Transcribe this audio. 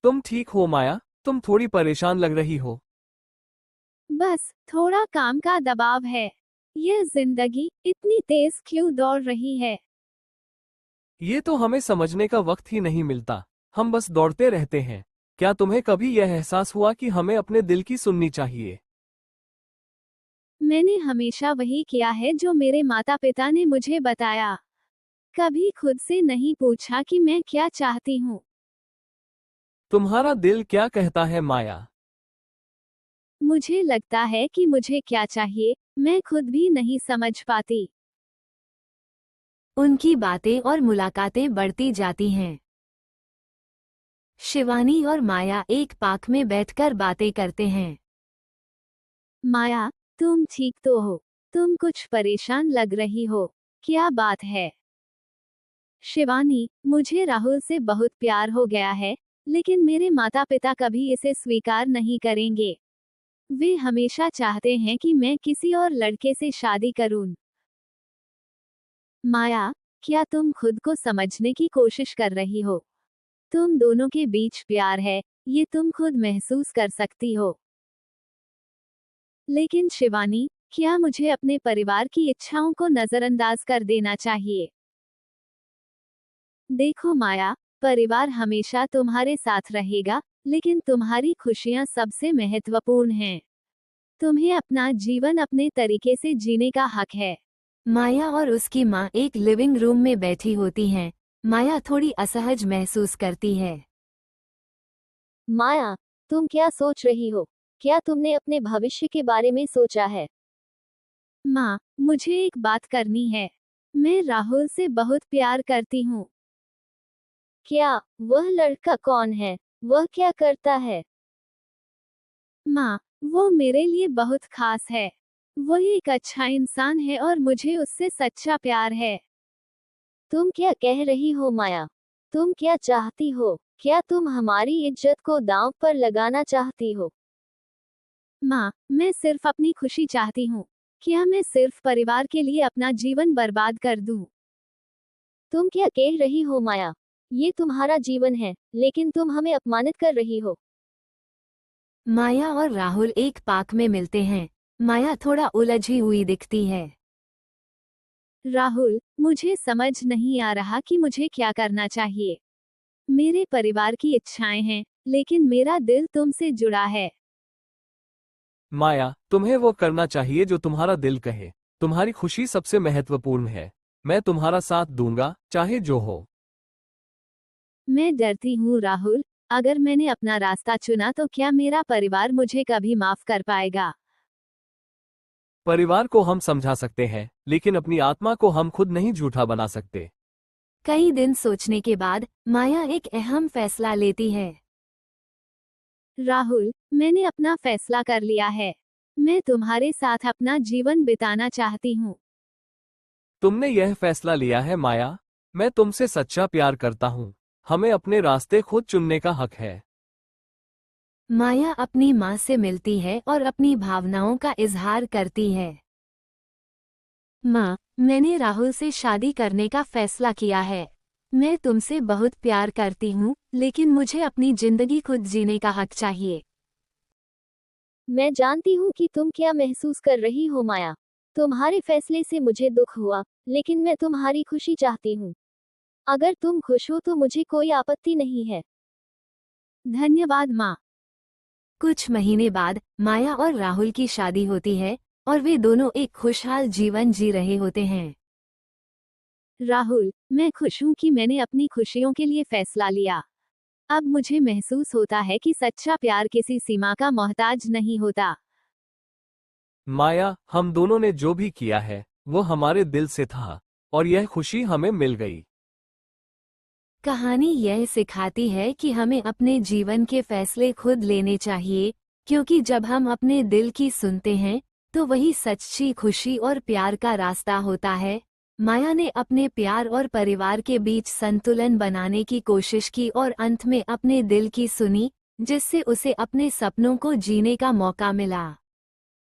तुम ठीक हो माया? तुम थोड़ी परेशान लग रही हो। बस थोड़ा काम का दबाव है। यह जिंदगी इतनी तेज क्यों दौड़ रही है? ये तो हमें समझने का वक्त ही नहीं मिलता। हम बस दौड़ते रहते हैं। क्या तुम्हें कभी यह एहसास हुआ कि हमें अपने दिल की सुननी चाहिए? मैंने हमेशा वही किया है जो मेरे माता पिता ने मुझे बताया। कभी खुद से नहीं पूछा कि मैं क्या चाहती हूँ। तुम्हारा दिल क्या कहता है माया? मुझे लगता है कि मुझे क्या चाहिए, मैं खुद भी नहीं समझ पाती। उनकी बातें और मुलाकातें बढ़ती जाती हैं। शिवानी और माया एक पार्क में बैठकर बातें करते हैं। माया, तुम ठीक तो हो? तुम कुछ परेशान लग रही हो। क्या बात है? शिवानी, मुझे राहुल से बहुत प्यार हो गया है, लेकिन मेरे माता पिता कभी इसे स्वीकार नहीं करेंगे। वे हमेशा चाहते हैं कि मैं किसी और लड़के से शादी करूं। माया, क्या तुम खुद को समझने की कोशिश कर रही हो? तुम दोनों के बीच प्यार है, ये तुम खुद महसूस कर सकती हो। लेकिन शिवानी, क्या मुझे अपने परिवार की इच्छाओं को नजरअंदाज कर देना चाहिए? देखो माया, परिवार हमेशा तुम्हारे साथ रहेगा, लेकिन तुम्हारी खुशियां सबसे महत्वपूर्ण हैं। तुम्हें अपना जीवन अपने तरीके से जीने का हक है। माया और उसकी माँ एक लिविंग रूम में बैठी होती हैं। माया थोड़ी असहज महसूस करती है। माया, तुम क्या सोच रही हो? क्या तुमने अपने भविष्य के बारे में सोचा है? माँ, मुझे एक बात करनी है। मैं राहुल से बहुत प्यार करती हूँ। क्या वह लड़का कौन है? वह क्या करता है? माँ, वो मेरे लिए बहुत खास है। वो एक अच्छा इंसान है और मुझे उससे सच्चा प्यार है। तुम क्या कह रही हो माया? तुम क्या चाहती हो? क्या तुम हमारी इज्जत को दांव पर लगाना चाहती हो? माँ, मैं सिर्फ अपनी खुशी चाहती हूँ। क्या मैं सिर्फ परिवार के लिए अपना जीवन बर्बाद कर दूँ? तुम क्या कह रही हो माया? ये तुम्हारा जीवन है, लेकिन तुम हमें अपमानित कर रही हो। माया और राहुल एक पार्क में मिलते हैं। माया थोड़ा उलझी हुई दिखती है। राहुल, मुझे समझ नहीं आ रहा कि मुझे क्या करना चाहिए। मेरे परिवार की इच्छाएं हैं, लेकिन मेरा दिल तुमसे जुड़ा है। माया, तुम्हें वो करना चाहिए जो तुम्हारा दिल कहे। तुम्हारी खुशी सबसे महत्वपूर्ण है। मैं तुम्हारा साथ दूंगा, चाहे जो हो। मैं डरती हूँ राहुल, अगर मैंने अपना रास्ता चुना तो क्या मेरा परिवार मुझे कभी माफ कर पाएगा? परिवार को हम समझा सकते हैं, लेकिन अपनी आत्मा को हम खुद नहीं झूठा बना सकते। कई दिन सोचने के बाद माया एक अहम फैसला लेती है। राहुल, मैंने अपना फैसला कर लिया है। मैं तुम्हारे साथ अपना जीवन बिताना चाहती हूँ। तुमने यह फैसला लिया है माया। मैं तुमसे सच्चा प्यार करता हूँ। हमें अपने रास्ते खुद चुनने का हक है। माया अपनी माँ से मिलती है और अपनी भावनाओं का इजहार करती है। माँ, मैंने राहुल से शादी करने का फैसला किया है। मैं तुमसे बहुत प्यार करती हूँ, लेकिन मुझे अपनी जिंदगी खुद जीने का हक चाहिए। मैं जानती हूँ कि तुम क्या महसूस कर रही हो माया। तुम्हारे फैसले से मुझे दुख हुआ, लेकिन मैं तुम्हारी खुशी चाहती हूँ। अगर तुम खुश हो तो मुझे कोई आपत्ति नहीं है। धन्यवाद माँ। कुछ महीने बाद माया और राहुल की शादी होती है और वे दोनों एक खुशहाल जीवन जी रहे होते हैं। राहुल, मैं खुश हूँ कि मैंने अपनी खुशियों के लिए फैसला लिया। अब मुझे महसूस होता है कि सच्चा प्यार किसी सीमा का मोहताज नहीं होता। माया, हम दोनों ने जो भी किया है वो हमारे दिल से था, और यह खुशी हमें मिल गई। कहानी यह सिखाती है कि हमें अपने जीवन के फैसले खुद लेने चाहिए, क्योंकि जब हम अपने दिल की सुनते हैं तो वही सच्ची खुशी और प्यार का रास्ता होता है। माया ने अपने प्यार और परिवार के बीच संतुलन बनाने की कोशिश की और अंत में अपने दिल की सुनी, जिससे उसे अपने सपनों को जीने का मौका मिला।